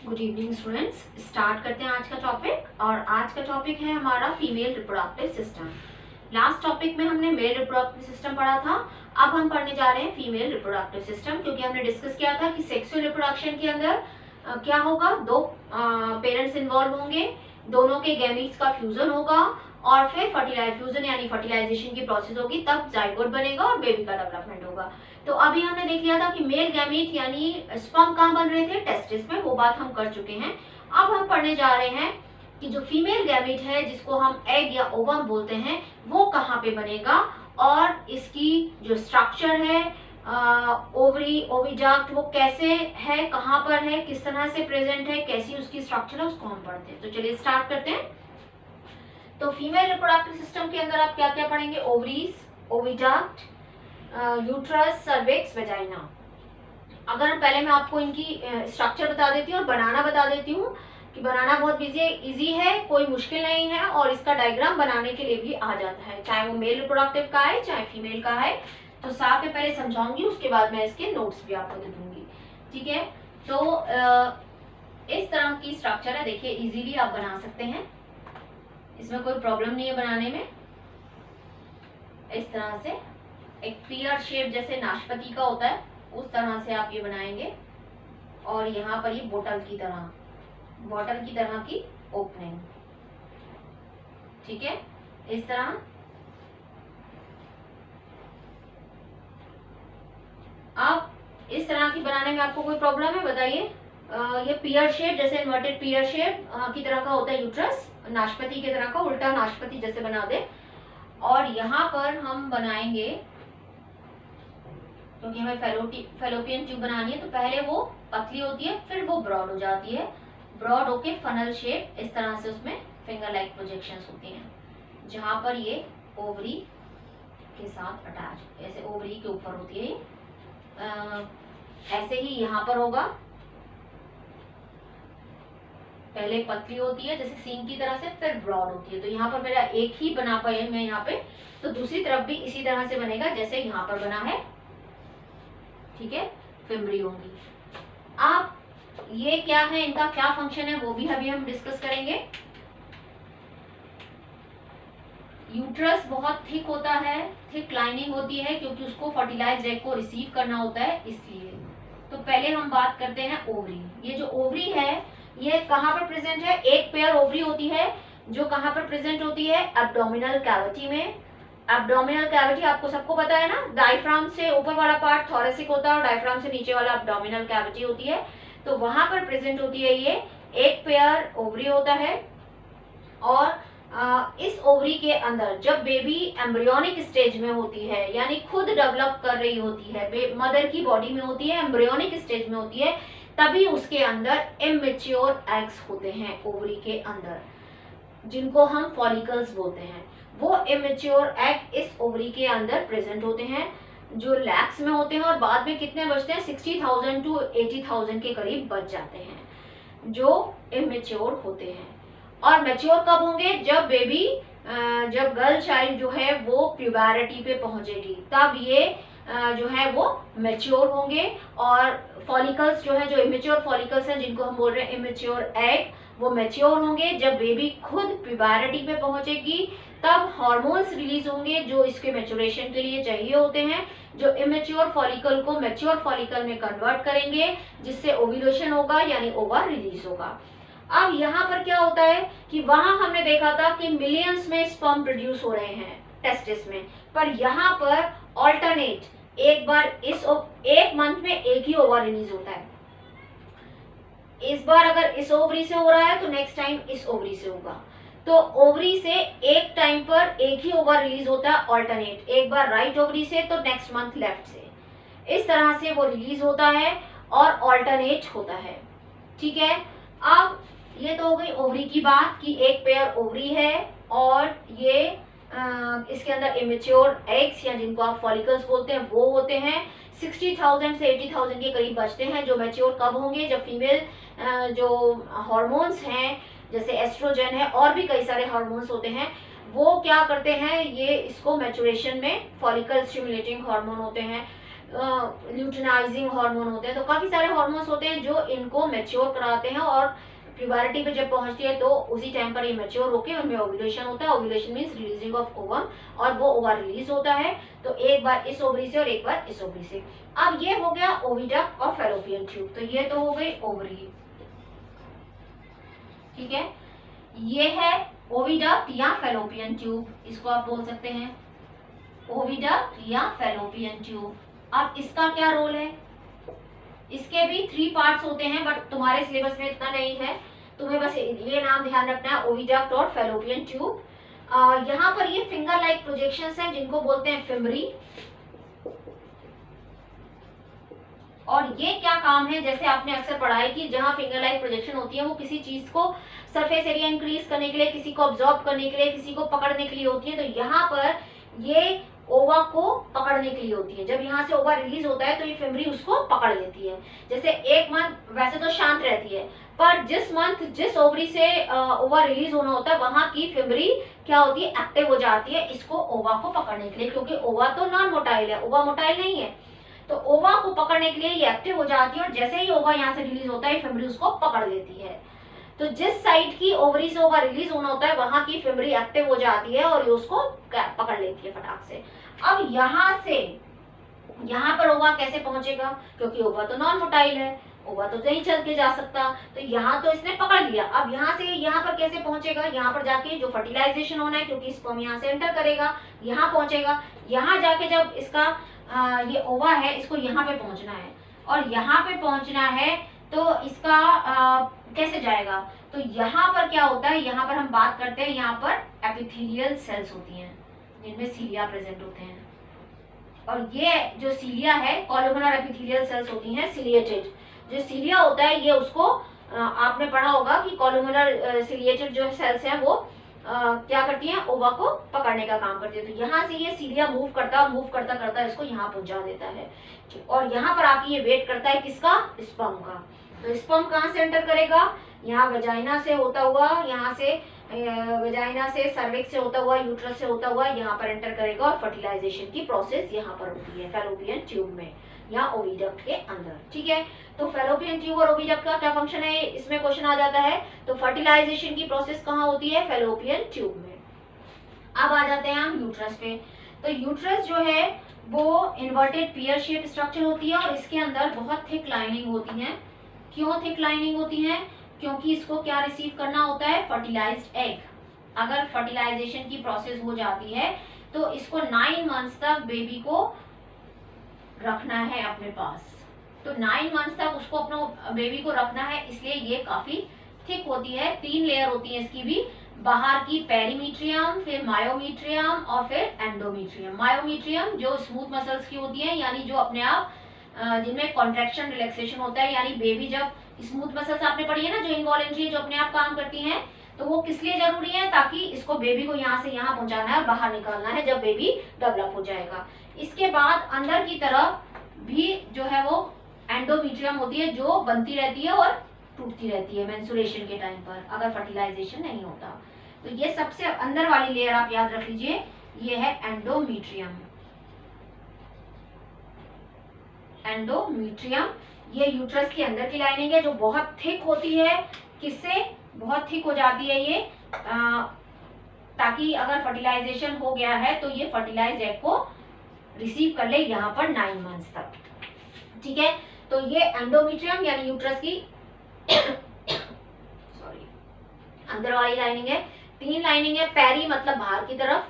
Good evening students. Start करते हैं आज का टॉपिक। और आज का टॉपिक है हमारा female reproductive system. Last topic में हमने मेल रिप्रोडक्टिव सिस्टम पढ़ा था। अब हम पढ़ने जा रहे हैं फीमेल रिप्रोडक्टिव सिस्टम, क्योंकि हमने डिस्कस किया था कि सेक्सुअल रिप्रोडक्शन के अंदर क्या होगा, दो पेरेंट्स इन्वॉल्व होंगे, दोनों के गैमीट्स का फ्यूजन होगा और फिर फ्यूजन यानी फर्टिलाइजेशन की प्रोसेस होगी, तब जाइगोट बनेगा और बेबी का डेवलपमेंट होगा। तो अभी हमने देख लिया था कि मेल गैमीट यानी स्पर्म कहाँ बन रहे थे, टेस्टिस में, वो बात हम कर चुके हैं। अब हम पढ़ने जा रहे हैं कि जो फीमेल गैमीट है, जिसको हम एग या ओवम बोलते हैं, वो कहाँ पे बनेगा और इसकी जो स्ट्रक्चर है, ओवरी ओविडक्ट, वो कैसे है, कहाँ पर है, किस तरह से प्रेजेंट है, कैसी उसकी स्ट्रक्चर है, उसको हम पढ़ते हैं। तो चलिए स्टार्ट करते हैं। तो फीमेल रिप्रोडक्टिव सिस्टम के अंदर आप क्या क्या पढ़ेंगे? Ovaries, oviduct, uterus, cervix, vagina. अगर पहले मैं आपको इनकी स्ट्रक्चर बता देती हूँ और बनाना बता देती हूँ कि बनाना बहुत इजी है, कोई मुश्किल नहीं है, और इसका डायग्राम बनाने के लिए भी आ जाता है, चाहे वो मेल रिप्रोडक्टिव का है चाहे फीमेल का है। तो साथ में पहले समझाऊंगी, उसके बाद मैं इसके नोट्स भी आपको दे दूंगी, ठीक है। तो इस तरह की स्ट्रक्चर है, देखिए इजीली आप बना सकते हैं, इसमें कोई प्रॉब्लम नहीं है बनाने में। इस तरह से एक पीयर शेप जैसे नाशपाती का होता है, उस तरह से आप ये बनाएंगे। और यहाँ पर ये बोतल की तरह की ओपनिंग, ठीक है, इस तरह। अब इस तरह की बनाने में आपको कोई प्रॉब्लम है, बताइए। ये पीयर शेप जैसे इन्वर्टेड पीयर शेप की तरह का होता है यूट्रस, नाशपाती की तरह का, उल्टा नाशपाती जैसे बना दे। और यहाँ पर हम बनाएंगे, क्योंकि हमें फेलोपियन ट्यूब बनानी है, तो पहले वो पतली होती है, फिर वो ब्रॉड हो जाती है, ब्रॉड होके फनल शेप, इस तरह से उसमें फिंगर लाइक प्रोजेक्शंस होती हैं, जहां पर ये ओवरी के साथ अटैच, ऐसे ओवरी के ऊपर होती है। ऐसे ही यहाँ पर होगा, पहले पतली होती है जैसे सींग की तरह से, फिर ब्रॉड होती है। तो यहाँ पर मेरा एक ही बना पाए मैं यहाँ पे, तो दूसरी तरफ भी इसी तरह से बनेगा जैसे यहाँ पर बना है, ठीक है, फिम्बरी होंगी। अब ये क्या है, इनका क्या फंक्शन है, वो भी अभी हम डिस्कस करेंगे। यूट्रस बहुत थिक होता है, थिक लाइनिंग होती है, क्योंकि उसको फर्टिलाइज्ड एग को रिसीव करना होता है, इसलिए। तो पहले हम बात करते हैं ओवरी। ये जो ओवरी है, ये कहाँ पर प्रेजेंट है? एक पेयर ओवरी होती है, जो कहाँ पर प्रेजेंट होती है? एब्डोमिनल कैविटी में। एब्डोमिनल कैविटी आपको सबको पता है ना, डायफ्राम से ऊपर वाला पार्ट थोरेसिक होता है और डायफ्राम से नीचे वाला एब्डोमिनल कैविटी होती है। तो वहां पर प्रेजेंट होती है ये एक पेयर ओवरी होता है। और इस ओवरी के अंदर जब बेबी एम्ब्रियोनिक स्टेज में होती है, यानी खुद डेवलप कर रही होती है, मदर की बॉडी में होती है, एम्ब्रियोनिक स्टेज में होती है, तभी उसके अंदर इमेच्योर एग्स होते हैं ओवरी के अंदर, जिनको हम फॉलिकल्स बोलते हैं। वो इमेच्योर एग इस ओवरी के अंदर प्रेजेंट होते हैं, जो लैक्स में होते हैं, और बाद में कितने बचते हैं? 60,000 टू 80,000 के करीब बच जाते हैं जो इमेच्योर होते हैं। और मैच्योर कब होंगे? जब बेबी, जब गर्ल चाइल्ड जो है वो प्यूबरिटी पे पहुंचेगी, तब ये जो है वो मैच्योर होंगे। और फॉलिकल्स जो है, जो इमेच्योर फॉलिकल्स हैं, जिनको हम बोल रहे हैं इमेच्योर एग, वो मैच्योर होंगे जब बेबी खुद प्यूबरिटी पे पहुंचेगी, तब हार्मोन्स रिलीज होंगे जो इसके मैच्योरेशन के लिए चाहिए होते हैं, जो इमेच्योर फॉलिकल को मैच्योर फॉलिकल में कन्वर्ट करेंगे, जिससे ओव्यूलेशन होगा, यानी ओवर रिलीज होगा। अब यहाँ पर क्या होता है कि वहां हमने देखा था कि मिलियंस में स्पर्म प्रोड्यूस हो रहे हैं टेस्टिस में, पर यहाँ पर ऑल्टरनेट एक बार एक मंथ में एक ही ओवर रिलीज होता है। इस बार अगर इस ओवरी से हो रहा है तो नेक्स्ट टाइम इस ओवरी से होगा। तो ओवरी से एक टाइम पर एक ही ओवर रिलीज होता है ऑल्टरनेट, एक बार राइट ओवरी से तो नेक्स्ट मंथ लेफ्ट से, इस तरह से वो रिलीज होता है और ऑल्टरनेट होता है, ठीक है। अब ये तो हो गई ओवरी की बात कि एक पेयर ओवरी है और ये इसके अंदर इमेच्योर एग्स, या जिनको आप फॉलिकल्स बोलते हैं, वो होते हैं। 60,000 से 80,000 के करीब बचते हैं, जो मैच्योर कब होंगे? जब फीमेल जो हार्मोन्स हैं, जैसे एस्ट्रोजन है और भी कई सारे हार्मोन्स होते हैं, वो क्या करते हैं, ये इसको मैच्योरेशन में, फॉलिकल स्टिमुलेटिंग हार्मोन होते हैं, ल्यूटिनाइजिंग हार्मोन होते हैं, तो काफी सारे हार्मोन्स होते हैं जो इनको मैच्योर कराते हैं और प्यूबरिटी पे जब पहुंचती है तो उसी टाइम पर ये मैच्योर होकर उनमें ओव्यूलेशन होता है। Ovulation means releasing of ovum, और वो ओवा रिलीज होता है, तो एक बार इस ओवरी से और एक बार इस ओवरी से। अब ये हो गया ओविडक्ट और फैलोपियन ट्यूब, तो ये तो हो गई ओवरी, ठीक है। ये है ओविडक्ट या फैलोपियन ट्यूब, इसको आप बोल सकते हैं ओविडक्ट या फैलोपियन ट्यूब। अब इसका क्या रोल है, इसके भी 3 पार्ट्स होते हैं, बट तुम्हारे सिलेबस में इतना नहीं है, तुम्हें बस ये नाम ध्यान रखना है, ओविडक्ट और फैलोपियन ट्यूब। यहाँ पर ये फिंगर लाइक प्रोजेक्शंस हैं जिनको बोलते हैं फिमरी, और ये क्या काम है, जैसे आपने अक्सर पढ़ा है कि जहां फिंगर लाइक प्रोजेक्शन होती है वो किसी चीज को सरफेस एरिया इंक्रीज करने के लिए, किसी को ऑब्जॉर्ब करने के लिए, किसी को पकड़ने के लिए होती है। तो यहाँ पर ये ओवा को पकड़ने के लिए होती है। जब यहाँ से ओवा रिलीज होता है तो ये फिमरी उसको पकड़ लेती है। जैसे एक मंथ वैसे तो शांत रहती है, पर जिस मंथ जिस ओवरी से ओवा रिलीज होना होता है वहां की फिमरी क्या होती है, एक्टिव हो जाती है इसको ओवा को पकड़ने के लिए, क्योंकि ओवा तो नॉन मोटाइल है, ओवा मोटाइल नहीं है, तो ओवा को पकड़ने के लिए ये एक्टिव हो जाती है, और जैसे ही ओवा यहाँ से रिलीज होता है फिमरी उसको पकड़ लेती है। तो जिस साइड की ओवरी से ओवा रिलीज होना होता है वहां की फिमरी एक्टिव हो जाती है और ये उसको पकड़ लेती है फटाक से। अब यहाँ से यहाँ पर ओवा कैसे पहुंचेगा, क्योंकि ओवा तो नॉन मोटाइल है, ओवा तो नहीं चल के जा सकता, तो यहाँ तो इसने पकड़ लिया। अब यहाँ से यहाँ पर कैसे पहुंचेगा, यहाँ पर जाके जो फर्टिलाइजेशन होना है, क्योंकि स्पर्म यहाँ से एंटर करेगा, यहाँ पहुंचेगा, यहाँ जाके जब इसका ये ओवा है इसको यहाँ पे पहुंचना है, और यहाँ पे पहुंचना है तो इसका कैसे जाएगा, तो यहाँ पर क्या होता है, यहाँ पर हम बात करते हैं, यहाँ पर एपिथेलियल सेल्स होती हैं जिनमें सीलिया प्रेजेंट होते हैं, और ये जो सीलिया है कॉलमनर एपिथेलियल सेल्स होती हैं सिलिएटेड। जो सीलिया होता है ये उसको आपने पढ़ा होगा कि कॉलमनर सिलिएटेड जो सेल्स हैं वो क्या करती हैं, ओवा को पकड़ने का काम करती है। तो यहाँ से ये सीलिया मूव करता है, मूव करता करता इसको यहाँ पहुंचा देता है, और यहाँ पर आके ये वेट करता है किसका, स्पर्म का। तो स्पर्म कहाँ से एंटर करेगा, यहाँ वेजाइना से होता हुआ, यहाँ से वेजाइना से सर्विक्स से होता हुआ, यूट्रस से होता हुआ यहाँ पर एंटर करेगा, और फर्टिलाइजेशन की प्रोसेस यहाँ पर होती है फैलोपियन ट्यूब में या ओविडक्ट के अंदर, ठीक है। तो फैलोपियन ट्यूब और ओविडक्ट का क्या फंक्शन है, इसमें क्वेश्चन आ जाता है। तो फर्टिलाइजेशन की प्रोसेस कहाँ होती है, फैलोपियन ट्यूब में। अब आ जाते हैं हम यूट्रस पे। तो यूट्रस जो है वो इन्वर्टेड पियर शेप स्ट्रक्चर होती है, और इसके अंदर बहुत थिक लाइनिंग होती है। क्यों थिक लाइनिंग होती है, क्योंकि इसको क्या रिसीव करना होता है, फर्टिलाइज्ड एग। अगर फर्टिलाइजेशन की प्रोसेस हो जाती है तो इसको 9 मंथ्स तक बेबी को रखना है अपने पास, तो 9 मंथ्स तक उसको अपना बेबी को रखना है, इसलिए ये काफी थिक होती है। 3 लेयर होती है इसकी भी, बाहर की पेरीमीट्रियम, फिर मायोमीट्रियम और फिर एंडोमीट्रियम। मायोमीट्रियम जो स्मूथ मसल्स की होती है, यानी जो अपने आप जिनमें कॉन्ट्रैक्शन रिलैक्सेशन होता है, यानी बेबी जब स्मूथ मसल्स आपने पढ़ी है ना जो इनवॉलेंट्री जो अपने आप काम करती हैं, तो वो किस लिए जरूरी है, ताकि इसको बेबी को यहाँ से यहाँ पहुंचाना है और बाहर निकालना है जब बेबी डेवलप हो जाएगा। इसके बाद अंदर की तरफ भी जो है वो एंडोमीट्रियम होती है जो बनती रहती है और टूटती रहती है मेंस्ट्रुएशन के टाइम पर, अगर फर्टिलाइजेशन नहीं होता। तो ये सबसे अंदर वाली लेयर आप याद रख लीजिए, ये है एंडोमीट्रियम। एंडोमीट्रियम ये यूट्रस के अंदर की लाइनिंग है जो बहुत थिक होती है। किससे बहुत थिक हो जाती है ये, ताकि अगर फर्टिलाइजेशन हो गया है तो ये फर्टिलाइज्ड एग को रिसीव कर ले यहाँ पर 9 मंथ्स तक, ठीक है। तो ये एंडोमीट्रियम यानी यूट्रस की सॉरी अंदर वाली लाइनिंग है। 3 लाइनिंग है, पैरी मतलब बाहर की तरफ,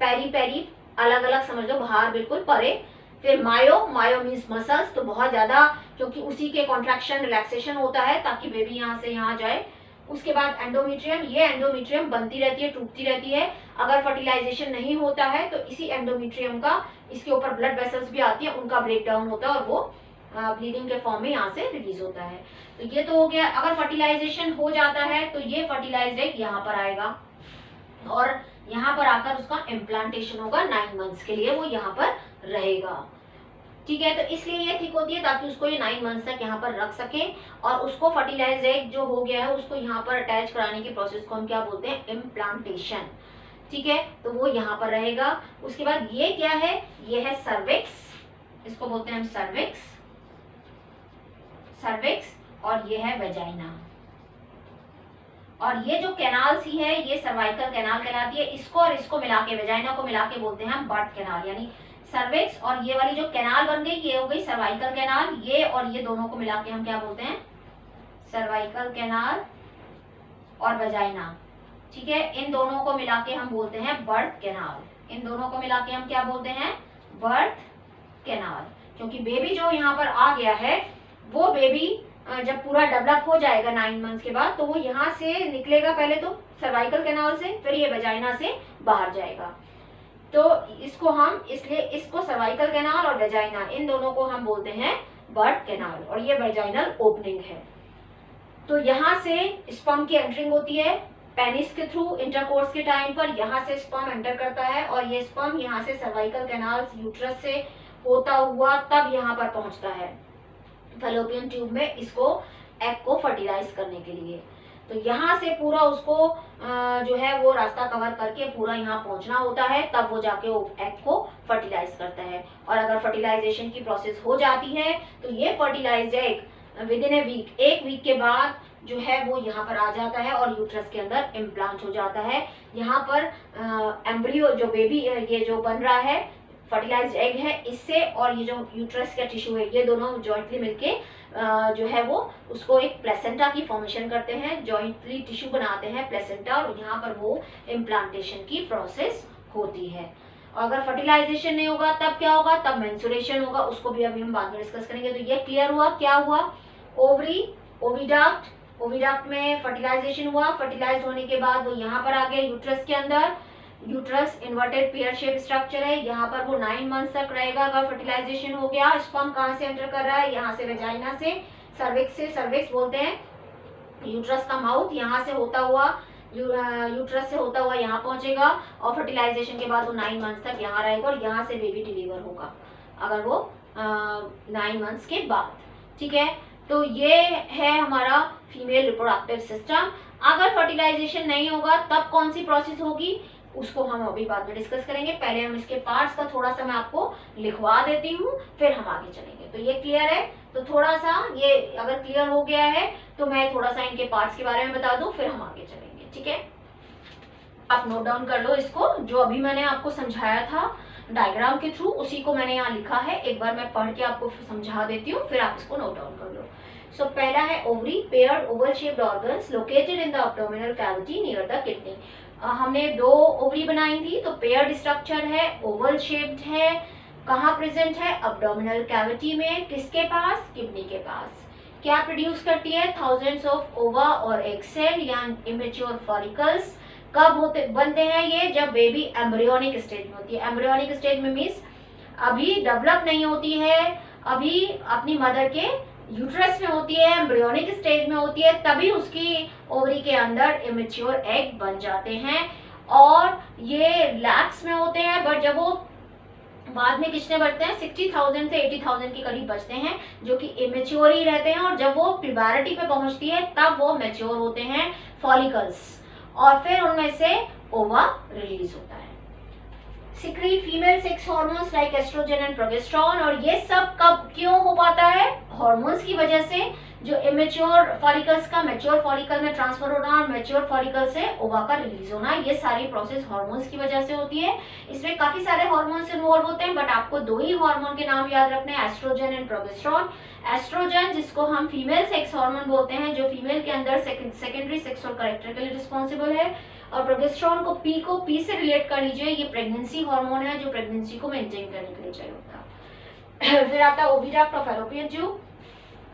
पैरी पैरी अलग अलग समझ लो, बाहर बिल्कुल परे। फिर मायो, मायो मीन्स मसल्स, तो बहुत ज्यादा क्योंकि उसी के कॉन्ट्रैक्शन रिलैक्सेशन होता है ताकि बेबी यहाँ से यहाँ जाए। उसके बाद एंडोमीट्रियम, ये एंडोमीट्रियम बनती रहती है, टूटती रहती है। अगर फर्टिलाइजेशन नहीं होता है तो इसी एंडोमीट्रियम का इसके ऊपर ब्लड वेसल्स भी आती है, उनका ब्रेक डाउन होता है और वो ब्लीडिंग के फॉर्म में यहाँ से रिलीज होता है। तो ये तो हो गया। अगर फर्टिलाइजेशन हो जाता है तो ये फर्टिलाइज्ड एग यहाँ पर आएगा और यहाँ पर आकर उसका इम्प्लांटेशन होगा 9 मंथ्स के लिए, वो यहाँ पर रहेगा, ठीक है। तो इसलिए ये ठीक होती है ताकि उसको ये 9 मंथ्स तक यहाँ पर रख सके, और उसको फर्टिलाइज्ड एग जो हो गया है उसको यहाँ पर अटैच कराने की प्रोसेस को हम क्या बोलते हैं, इम्प्लांटेशन, ठीक है। तो वो यहाँ पर रहेगा। उसके बाद ये क्या है, ये है सर्विक्स, इसको बोलते हैं हम सर्विक्स, सर्विक्स, और ये है वेजाइना। और ये जो कैनाल सी है ये सर्वाइकल कैनाल कहलाती है। इसको और इसको मिला के, वेजाइना को मिला के बोलते हैं हम बर्थ कैनाल, यानी सर्विक्स और ये वाली जो कैनाल बन गई ये हो गई सर्वाइकल कैनाल। ये और ये दोनों को मिला के हम क्या बोलते हैं, सर्वाइकल कैनाल और वेजाइना, ठीक है। इन दोनों को मिला के हम बोलते हैं बर्थ कैनाल। इन दोनों को मिला के हम क्या बोलते हैं, बर्थ कैनाल। क्योंकि बेबी जो यहाँ पर आ गया है वो बेबी जब पूरा डेवलप हो जाएगा 9 मंथ्स के बाद, तो वो यहाँ से निकलेगा पहले तो सर्वाइकल कैनाल से, फिर ये वेजाइना से बाहर जाएगा। तो इसको हम, इसलिए इसको सर्वाइकल कैनाल और वेजाइना इन दोनों को हम बोलते हैं बर्थ कैनाल, और ये वेजाइनल ओपनिंग है। तो यहाँ से स्पर्म की एंट्रिंग होती है पेनिस के थ्रू इंटरकोर्स के टाइम पर, यहाँ से स्पर्म एंटर करता है और ये स्पर्म यहाँ से सर्वाइकल कैनाल यूट्रस से होता हुआ तब यहाँ पर पहुंचता है फैलोपियन ट्यूब में, इसको एग को फर्टिलाइज करने के लिए। तो यहाँ से पूरा उसको जो है वो रास्ता कवर करके पूरा यहाँ पहुंचना होता है, तब वो जाके वो एग को फर्टिलाइज करता है। और अगर फर्टिलाइजेशन की प्रोसेस हो जाती है तो ये fertilise egg within a week, 1 week के बाद जो है वो यहाँ पर आ जाता है और यूट्रस के अंदर इम्प्लांट हो जाता है। यहाँ पर एम्ब्रियो जो बेबी ये जो बन रहा है फर्टिलाइज्ड एग है, इससे और ये जो यूट्रस का टिश्यू है ये दोनों जॉइंटली मिलके जो है वो उसको एक प्लेसेंटा की फॉर्मेशन करते हैं, जॉइंटली टिश्यू बनाते हैं प्लेसेंटा, और यहाँ पर वो इम्प्लांटेशन की प्रोसेस होती है। और अगर फर्टिलाइजेशन नहीं होगा तब क्या होगा, तब मेंस्ट्रुएशन होगा, उसको भी अभी हम बाद में डिस्कस करेंगे। तो ये क्लियर हुआ क्या हुआ, ओवरी, ओविडक्ट, ओविडक्ट में फर्टिलाइजेशन हुआ, फर्टिलाइज होने के बाद वो यहाँ पर आ गया यूट्रस के अंदर। Uterus inverted pear shape structure है, यहाँ पर वो 9 मंथ्स तक रहेगा। अगर फर्टिलाइजेशन हो गया, स्पर्म कहाँ से एंटर कर रहा है, यहाँ से वेजाइना से, सर्विक्स से, सर्विक्स बोलते हैं यूट्रस का माउथ, यहाँ से होता हुआ यूट्रस से होता हुआ यहाँ पहुंचेगा और फर्टिलाइजेशन के बाद वो 9 मंथ्स तक यहाँ रहेगा और यहाँ से बेबी डिलीवर होगा अगर वो 9 मंथ्स के बाद, ठीक है। तो ये है हमारा फीमेल रिप्रोडक्टिव सिस्टम। अगर फर्टिलाइजेशन नहीं होगा तब कौन सी प्रोसेस होगी उसको हम अभी बाद में डिस्कस करेंगे। पहले हम इसके पार्ट्स का थोड़ा सा मैं आपको लिखवा देती हूँ, फिर हम आगे चलेंगे। तो ये क्लियर है, तो थोड़ा सा ये अगर क्लियर हो गया है तो मैं थोड़ा सा इनके पार्ट्स के बारे में बता दूं, फिर हम आगे चलेंगे, ठीक है। आप नोट डाउन कर लो इसको, जो अभी मैंने आपको समझाया था डायग्राम के थ्रू, उसी को मैंने यहाँ लिखा है। एक बार मैं पढ़ के आपको समझा देती हूँ, फिर आप इसको नोट डाउन कर लो। सो पहला है ovary, paired Oval shaped organs located in the abdominal cavity near the kidney. हमने 2 ओवरी बनाई थी, तो पेयर्ड स्ट्रक्चर है, ओवल शेप्ड है, कहाँ प्रेजेंट है, एब्डोमिनल कैविटी में, किसके पास, किडनी के पास। क्या प्रोड्यूस करती है, थाउजेंड्स ऑफ ओवा और एग सेल या इमेच्योर फॉलिकल्स। कब होते बनते हैं ये, जब बेबी एम्ब्रियोनिक स्टेज में होती है। एम्ब्रियोनिक स्टेज में मीन्स अभी डेवलप नहीं होती है, अभी अपनी मदर के यूट्रस में होती है, एम्ब्रियोनिक स्टेज में होती है, तभी उसकी ओवरी के अंदर इमेच्योर एग बन जाते हैं और ये लैक्स में होते हैं। बट जब वो बाद में कितने बचते हैं, 60,000 से 80,000 के करीब बचते हैं जो कि इमेच्योर ही रहते हैं, और जब वो प्यूबरिटी पे पहुंचती है तब वो मैच्योर होते हैं फॉलिकल्स, और फिर उनमें से ओवा रिलीज होता है। Secrete female sex hormones like oestrogen and progesterone, और ये सब कब क्यों हो पाता है, हार्मोन्स की वजह से, जो इमेच्योर फॉलिकल्स का मैच्योर फॉलिकल में ट्रांसफर होना और मैच्योर फॉलिकल से ओवा का रिलीज होना, ये सारी प्रोसेस हार्मोन्स की वजह से होती है। इसमें काफी सारे हार्मोन्स इन्वॉल्व होते हैं, बट आपको 2 ही हार्मोन के नाम याद रखने हैं, एस्ट्रोजन एंड प्रोजेस्टेरोन। एस्ट्रोजन जिसको हम फीमेल सेक्स हार्मोन बोलते हैं, जो फीमेल के अंदर सेकेंडरी सेक्सुअल कैरेक्टर के लिए रिस्पॉन्सिबल है, और प्रोजेस्टेरोन को पी से रिलेट कर लीजिए, ये प्रेगनेंसी हार्मोन है जो प्रेगनेंसी को मेंटेन करने के लिए चाहिए होता है। फिर आता है oviduct of fallopian tube.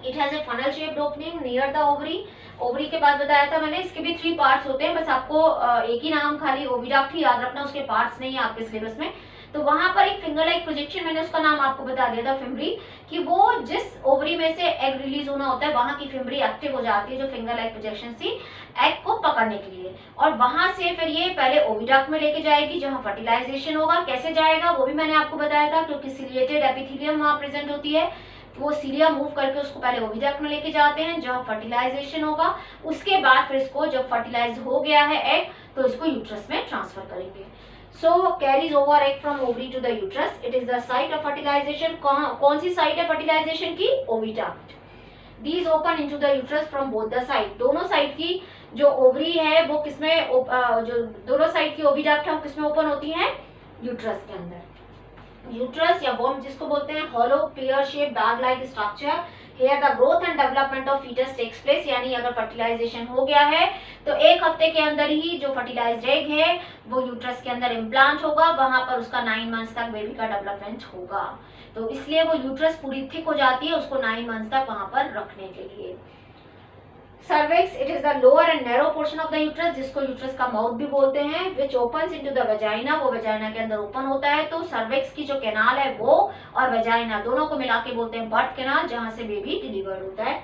It has a funnel shaped opening near the ovary. Ovary के बाद बताया था मैंने, इसके भी 3 पार्ट्स होते हैं, बस आपको एक ही नाम खाली ओविडक्ट ही याद रखना, उसके पार्ट्स नहीं है आपके सिलेबस में। तो वहां पर एक फिंगर लाइक प्रोजेक्शन, मैंने उसका नाम आपको बता दिया था फिम्बरी, कि वो जिस ओवरी में से एग रिलीज होना होता है वहां की फिम्बरी एक्टिव हो जाती है, जो फिंगर लाइक प्रोजेक्शन थी एग को पकड़ने के लिए, और वहां से फिर ये पहले ओविडक्ट में लेके जाएगी जहां फर्टिलाइजेशन होगा। कैसे जाएगा वो भी मैंने आपको बताया था, क्योंकि सिलिएटेड एपिथेलियम वहां प्रेजेंट होती है, वो सीलिया मूव करके उसको पहले ओविडक्ट में लेके जाते हैं जहां फर्टिलाइजेशन होगा। उसके बाद फिर इसको जब फर्टिलाइज हो गया है एग, तो इसको यूट्रस में ट्रांसफर करेंगे। So carries over egg from ovary to the uterus. It is the site of fertilization. कौन सी साइट है फर्टिलाइजेशन की? Oviduct. These open into the uterus from both the side. दोनों साइड की जो ओवरी है वो किसमें जो दोनों साइड की ओविडक्ट है वो किसमें ओपन होती है? यूट्रस के अंदर. यूट्रस या वॉर्म जिसको बोलते हैं, hollow pear shape bag like structure. Here the growth and development of foetus takes place. यानी अगर फर्टिलाइजेशन हो गया है तो 1 हफ्ते के अंदर ही जो फर्टिलाइज्ड एग है वो यूट्रस के अंदर इम्प्लांट होगा. वहां पर उसका 9 मंथ्स तक बेबी का डेवलपमेंट होगा. तो इसलिए वो यूट्रस पूरी थिक हो जाती है उसको 9 मंथ्स तक वहां पर रखने के लिए. Cervix, it is the lower and narrow portion of the uterus, जिसको यूट्रस का माउथ भी बोलते हैं. विच ओपन्स इनटू द वेजाइना. वो वेजाइना के अंदर ओपन होता है. तो सर्विक्स की जो कैनाल है वो और वेजाइना दोनों को मिला के बोलते हैं बर्थ कैनाल, जहां से बेबी डिलीवर होता है.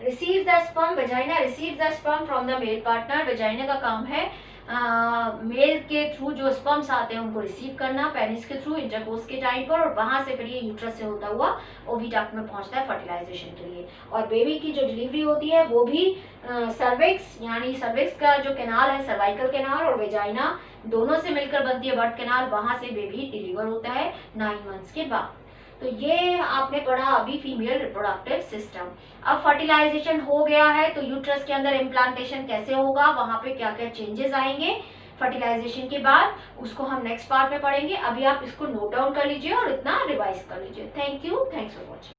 Receive the sperm. Vagina receive the sperm from the male partner. Vagina का काम है मेल के थ्रू जो स्पर्म्स आते हैं उनको रिसीव करना, पेनिस के थ्रू इंटरकोर्स के टाइम पर, और वहां से फिर ये यूट्रस से होता हुआ ओविडक्ट में पहुंचता है फर्टिलाइजेशन के लिए. और बेबी की जो डिलीवरी होती है वो भी सर्विक्स यानी सर्विक्स का जो कैनाल है, सर्वाइकल कैनाल और वेजाइना दोनों से मिलकर बनती है बर्थ कैनाल. वहां से बेबी डिलीवर होता है 9 मंथ्स के बाद. तो ये आपने पढ़ा अभी फीमेल रिप्रोडक्टिव सिस्टम. अब फर्टिलाइजेशन हो गया है तो यूट्रस के अंदर इम्प्लांटेशन कैसे होगा, वहां पे क्या क्या चेंजेस आएंगे फर्टिलाइजेशन के बाद, उसको हम नेक्स्ट पार्ट में पढ़ेंगे. अभी आप इसको नोट डाउन कर लीजिए और इतना रिवाइज कर लीजिए. Thank you. Thanks for watching.